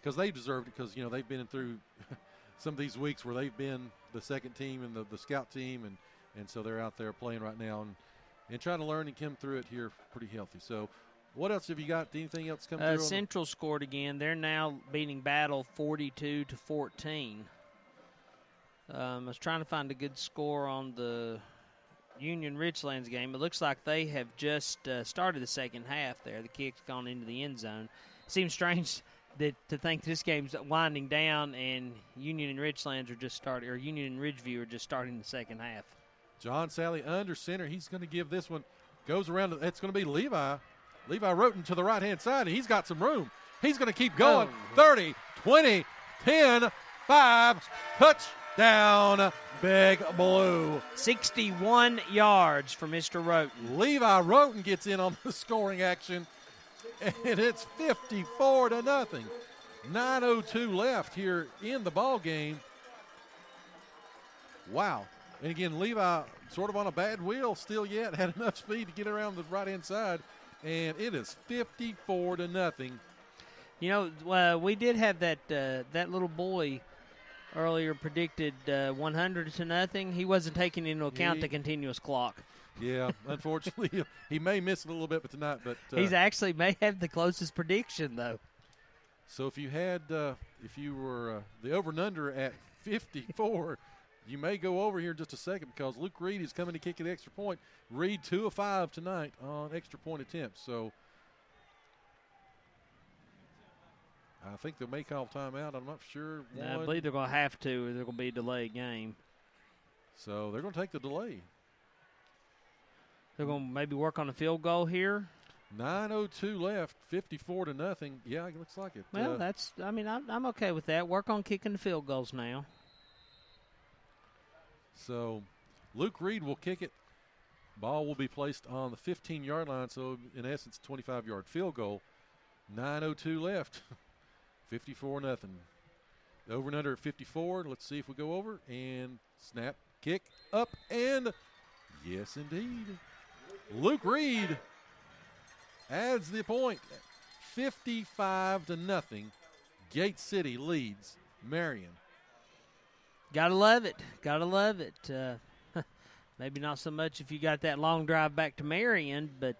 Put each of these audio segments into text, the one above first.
because they deserved it because, they've been through some of these weeks where they've been the second team and the scout team, and so they're out there playing right now and trying to learn and come through it here pretty healthy. So what else have you got? Anything else come through? Central scored again. They're now beating Battle 42-14. I was trying to find a good score on the Union Richlands game. It looks like they have just started the second half there. The kick's gone into the end zone. Seems strange to think this game's winding down and Union and Richlands are just starting, or Union and Ridgeview are just starting the second half. John Sally under center. He's going to give this one. Goes around. It's going to be Levi. Levi Roten to the right-hand side, and he's got some room. He's going to keep going. 30, 20, 10, 5. Touchdown, Big Blue. 61 yards for Mr. Roten. Levi Roten gets in on the scoring action, and it's 54-0. 9:02 left here in the ball game. Wow. And again, Levi sort of on a bad wheel still yet, had enough speed to get around the right-hand side, and it is 54-0. We did have that little boy earlier predicted 100-0. He wasn't taking into account the continuous clock. Yeah, unfortunately, he may miss it a little bit tonight, but he's actually may have the closest prediction though. So if you were the over and under at 54. You may go over here in just a second because Luke Reed is coming to kick an extra point. Reed 2 of 5 tonight on extra point attempts. So I think they may call timeout. I'm not sure. I believe they're going to have to, or they're going to be a delayed game. So they're going to take the delay. They're going to maybe work on a field goal here. 9:02 left, 54-0. Yeah, it looks like it. Well, I'm okay with that. Work on kicking the field goals now. So Luke Reed will kick it. Ball will be placed on the 15-yard line, so in essence, 25-yard field goal. 9:02 left, 54-0. Over and under at 54. Let's see if we go over. And snap, kick, up, and yes, indeed. Luke Reed adds the point. 55-0. Gate City leads Marion. Gotta love it. Gotta love it. Maybe not so much if you got that long drive back to Marion, but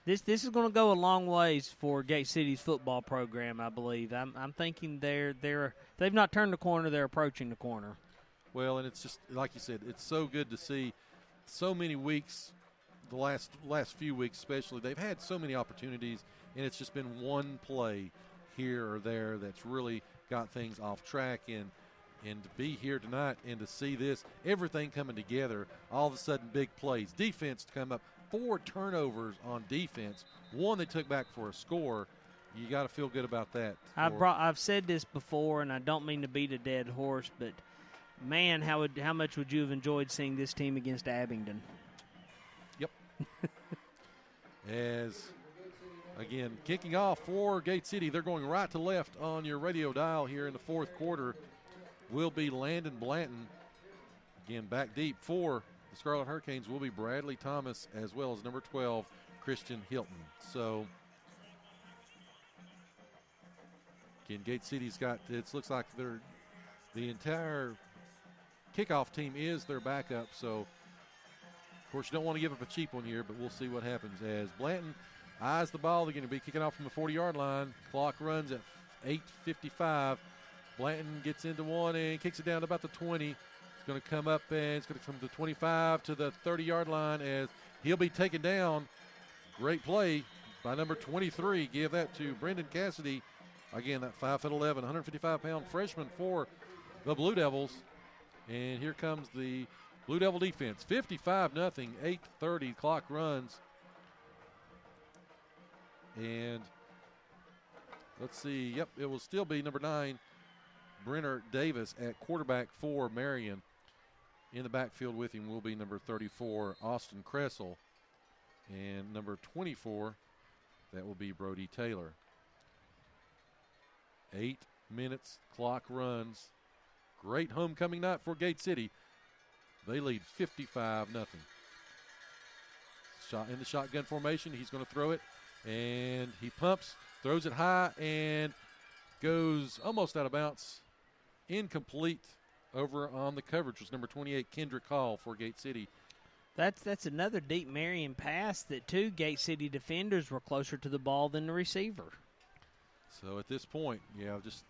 this is going to go a long ways for Gate City's football program, I believe. I'm thinking they've not turned the corner; they're approaching the corner. Well, and it's just like you said, it's so good to see so many weeks. The last few weeks, especially, they've had so many opportunities, and it's just been one play here or there that's really got things off track. And to be here tonight and to see this, everything coming together, all of a sudden big plays. Defense to come up, 4 turnovers on defense, 1 they took back for a score. You got to feel good about that. I've said this before, and I don't mean to beat a dead horse, but, man, how much would you have enjoyed seeing this team against Abingdon? Yep. As, again, kicking off for Gate City, they're going right to left on your radio dial here in the fourth quarter. Will be Landon Blanton. Again, back deep for the Scarlet Hurricanes will be Bradley Thomas as well as number 12, Christian Hilton. So, again, Gate City's got, it looks like the entire kickoff team is their backup. So, of course, you don't want to give up a cheap one here, but we'll see what happens as Blanton eyes the ball. They're going to be kicking off from the 40-yard line. Clock runs at 8:55. Blanton gets into one and kicks it down to about the 20. It's going to come up and it's going to come to the 25 to the 30-yard line as he'll be taken down. Great play by number 23. Give that to Brendan Cassidy. Again, that 5'11", 155-pound freshman for the Blue Devils. And here comes the Blue Devil defense. 55-0, 8:30 clock runs. And let's see. Yep, it will still be number 9. Brenner Davis at quarterback for Marion. In the backfield with him will be number 34, Austin Kressel. And number 24, that will be Brody Taylor. 8 minutes, clock runs. Great homecoming night for Gate City. They lead 55-0. Shot in the shotgun formation. He's going to throw it. And he pumps, throws it high, and goes almost out of bounds. Incomplete over on the coverage was number 28, Kendrick Hall for Gate City. That's another deep Marion pass that two Gate City defenders were closer to the ball than the receiver. So at this point, just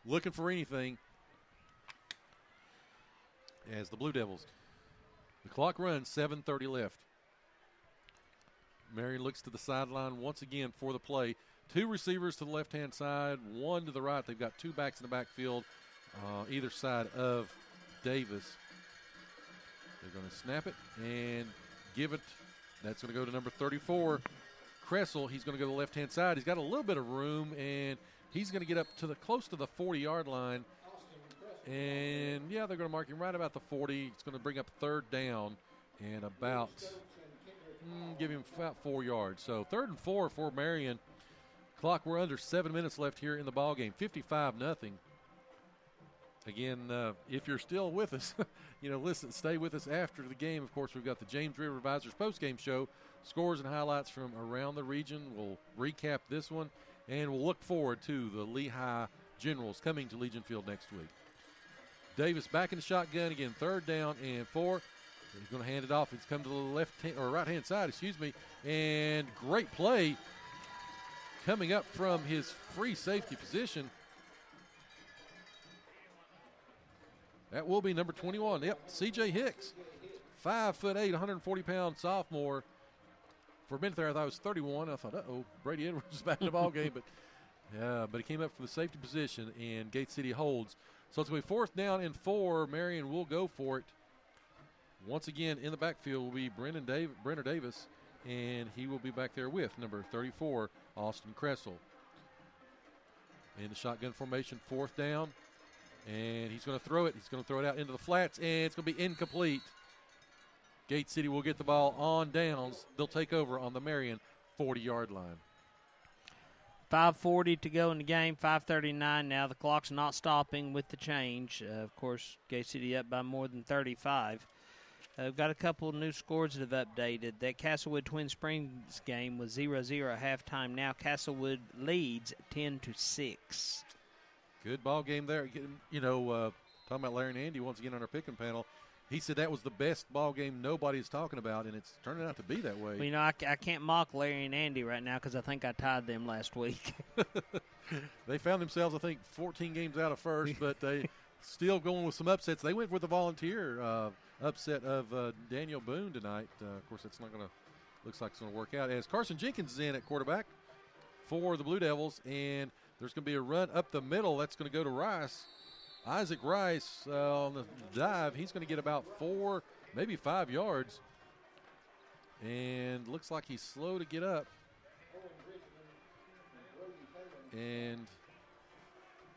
looking for anything as the Blue Devils. The clock runs, 7:30 left. Marion looks to the sideline once again for the play. Two receivers to the left-hand side, one to the right. They've got two backs in the backfield, either side of Davis. They're going to snap it and give it. That's going to go to number 34, Kressel. He's going to go to the left-hand side. He's got a little bit of room, and he's going to get up to close to the 40-yard line. And, they're going to mark him right about the 40. It's going to bring up third down and give him about 4 yards. So 3rd and 4 for Marion. Clock, we're under 7 minutes left here in the ball game, 55-0. Again, if you're still with us, listen, stay with us after the game. Of course, we've got the James River Advisors postgame show, scores and highlights from around the region. We'll recap this one, and we'll look forward to the Lehigh Generals coming to Legion Field next week. Davis back in the shotgun again, 3rd down and 4. He's going to hand it off. He's come to the right-hand side, and great play coming up from his free safety position. That will be number 21. Yep, C.J. Hicks, 5'8", 140-pound sophomore. For a minute there, I thought it was 31. I thought, Brady Edwards is back in the ball game, but he came up for the safety position, and Gate City holds. So it's going to be 4th down and 4. Marion will go for it. Once again, in the backfield will be Brenner Davis, and he will be back there with number 34, Austin Kressel. In the shotgun formation, 4th down. And he's going to throw it. He's going to throw it out into the flats, and it's going to be incomplete. Gate City will get the ball on downs. They'll take over on the Marion 40-yard line. 5:40 to go in the game, 5:39 now. The clock's not stopping with the change. Of course, Gate City up by more than 35. We've got a couple of new scores that have updated. That Castlewood Twin Springs game was 0-0 at halftime. Now Castlewood leads 10-6. Good ball game there. Talking about Larry and Andy once again on our picking panel, he said that was the best ball game nobody's talking about, and it's turning out to be that way. Well, I can't mock Larry and Andy right now because I think I tied them last week. They found themselves, I think, 14 games out of first, but they still going with some upsets. They went with the Volunteer upset of Daniel Boone tonight. Of course, it's not going to – looks like it's going to work out. As Carson Jenkins is in at quarterback for the Blue Devils, and there's going to be a run up the middle. That's going to go to Rice. Isaac Rice on the dive. He's going to get about 4, maybe 5 yards. And looks like he's slow to get up. And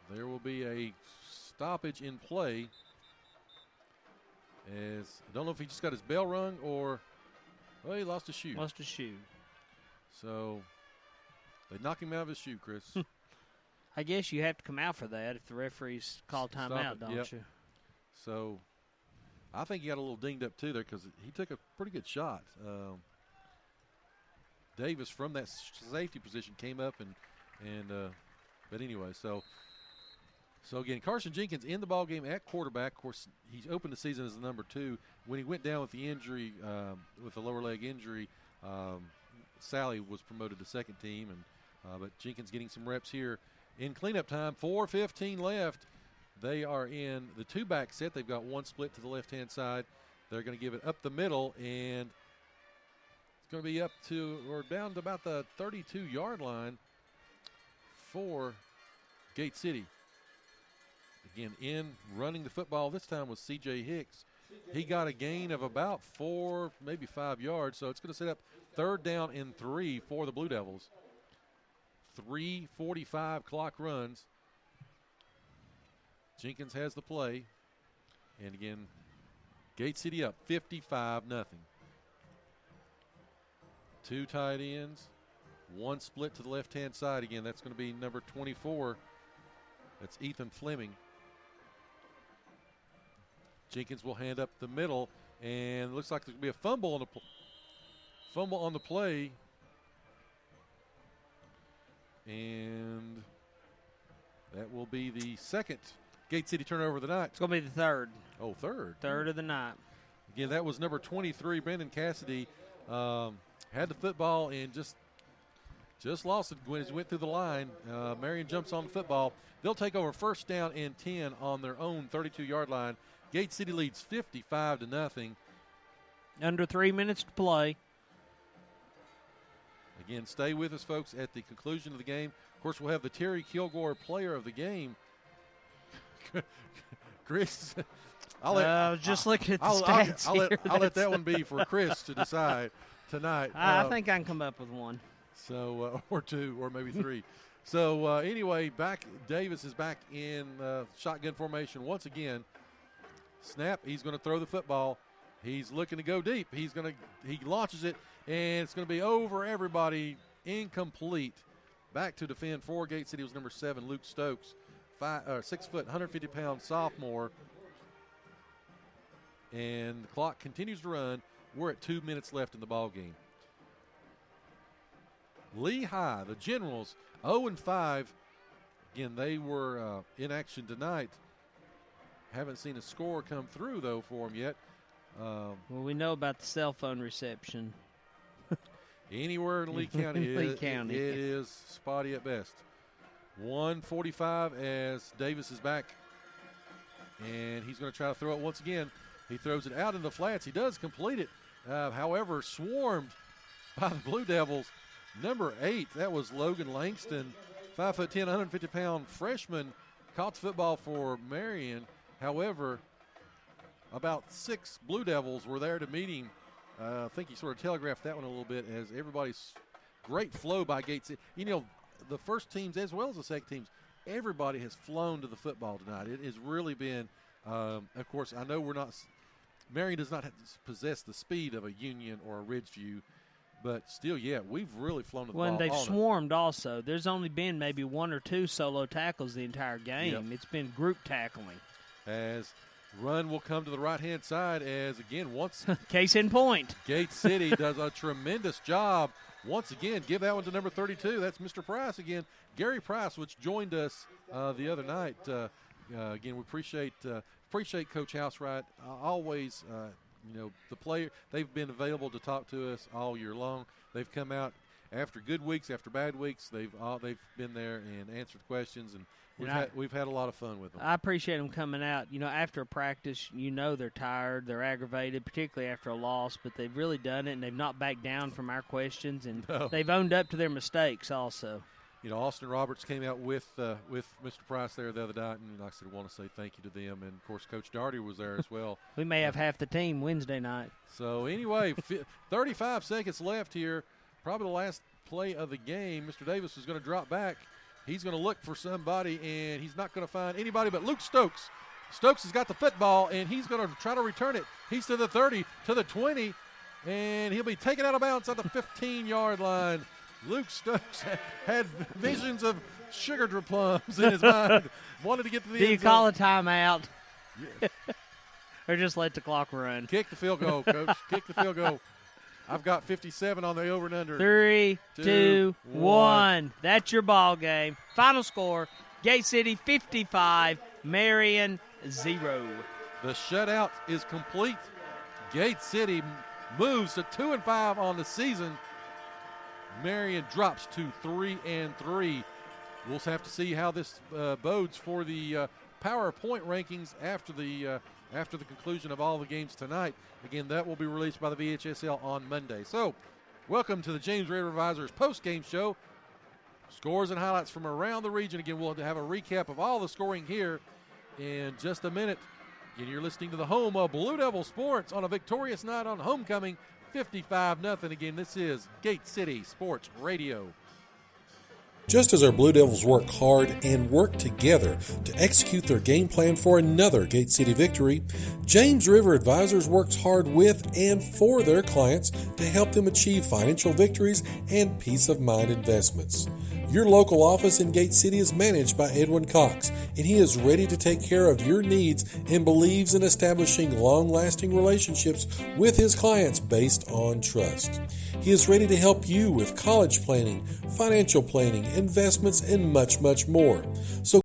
there will be a stoppage in play. As I don't know if he just got his bell rung or, he lost his shoe. Lost his shoe. So they knocked him out of his shoe, Chris. I guess you have to come out for that if the referees call timeout, don't you? So I think he got a little dinged up too there because he took a pretty good shot. Davis from that safety position came up but anyway, so again, Carson Jenkins in the ball game at quarterback. Of course, he's opened the season as the number 2. When he went down with the injury, with the lower leg injury, Sally was promoted to second team, but Jenkins getting some reps here. In cleanup time, 4:15 left. They are in the 2-back set. They've got one split to the left-hand side. They're going to give it up the middle, and it's going to be up to or down to about the 32-yard line for Gate City. Again, in running the football this time was C.J. Hicks. He got a gain of about 4, maybe 5 yards, so it's going to set up 3rd down and 3 for the Blue Devils. 3:45 clock runs. Jenkins has the play. And again, Gate City up 55-0. 2 tight ends. One split to the left-hand side. Again, that's going to be number 24. That's Ethan Fleming. Jenkins will hand up the middle. And it looks like there's going to be a fumble on the play. And That will be the second Gate City turnover of the night. It's going to be the third. Oh, third. Third of the night. Again, that was number 23, Brendan Cassidy. Had the football and just lost it when he went through the line. Marion jumps on the football. They'll take over first down and 10 on their own 32-yard line. Gate City leads 55-0. Under 3 minutes to play. Again, stay with us, folks, at the conclusion of the game. Of course, we'll have the Terry Kilgore player of the game. Chris, I was just looking at the stats here. I'll let that one be for Chris to decide tonight. I think I can come up with one. So, or two, or maybe three. So, anyway, Davis is back in shotgun formation once again. Snap, he's going to throw the football. He's looking to go deep. He launches it, and it's going to be over everybody, incomplete. Back to defend for Gate City was number 7, Luke Stokes, 6 foot, 150-pound sophomore. And the clock continues to run. We're at 2 minutes left in the ball game. Lehigh, the Generals, 0-5. Again, they were in action tonight. Haven't seen a score come through, though, for them yet. Well, we know about the cell phone reception. Anywhere in Lee County, it is spotty at best. 1:45 as Davis is back, and he's going to try to throw it once again. He throws it out in the flats. He does complete it. However, swarmed by the Blue Devils. Number 8, that was Logan Langston, 5'10", 150-pound freshman, caught the football for Marion. However, about 6 Blue Devils were there to meet him. I think he sort of telegraphed that one a little bit as everybody's great flow by Gate City. You know, the first teams as well as the second teams, everybody has flown to the football tonight. It has really been, of course, I know Marion does not possess the speed of a Union or a Ridgeview, but still, yeah, we've really flown to the ball. When they've swarmed also, there's only been maybe 1 or 2 solo tackles the entire game. Yep. It's been group tackling. As run will come to the right-hand side as, again, once case in point. Gate City does a tremendous job. Once again, give that one to number 32. That's Mr. Price again. Gary Price, which joined us the other night. Again, we appreciate Coach Housewright. Always, the player, they've been available to talk to us all year long. They've come out after good weeks, after bad weeks. They've been there and answered questions, and we've had a lot of fun with them. I appreciate them coming out. After a practice, they're tired, they're aggravated, particularly after a loss, but they've really done it, and they've not backed down from our questions, and they've owned up to their mistakes also. Austin Roberts came out with Mr. Price there the other night, and like I said, I want to say thank you to them. And, of course, Coach Daugherty was there as well. We may have half the team Wednesday night. So, anyway, 35 seconds left here. Probably the last play of the game. Mr. Davis is going to drop back. He's going to look for somebody, and he's not going to find anybody but Luke Stokes. Stokes has got the football, and he's going to try to return it. He's to the 30, to the 20, and he'll be taken out of bounds at the 15-yard line. Luke Stokes had visions of sugar plums in his mind. Wanted to get to the end zone. Do you call a timeout? Yeah. Or just let the clock run? Kick the field goal, Coach. Kick the field goal. I've got 57 on the over and under. 3, 2, 1. That's your ball game. Final score, Gate City 55, Marion 0. The shutout is complete. Gate City moves to 2-5 on the season. Marion drops to 3-3. We'll have to see how this bodes for the PowerPoint rankings after the conclusion of all the games tonight. Again, that will be released by the VHSL on Monday. So, welcome to the James River Advisors post-game show. Scores and highlights from around the region. Again, we'll have a recap of all the scoring here in just a minute. Again, you're listening to the home of Blue Devil Sports on a victorious night on homecoming. 55-0. Again, this is Gate City Sports Radio. Just as our Blue Devils work hard and work together to execute their game plan for another Gate City victory, James River Advisors works hard with and for their clients to help them achieve financial victories and peace of mind investments. Your local office in Gate City is managed by Edwin Cox, and he is ready to take care of your needs and believes in establishing long-lasting relationships with his clients based on trust. He is ready to help you with college planning, financial planning, investments, and much, much more. So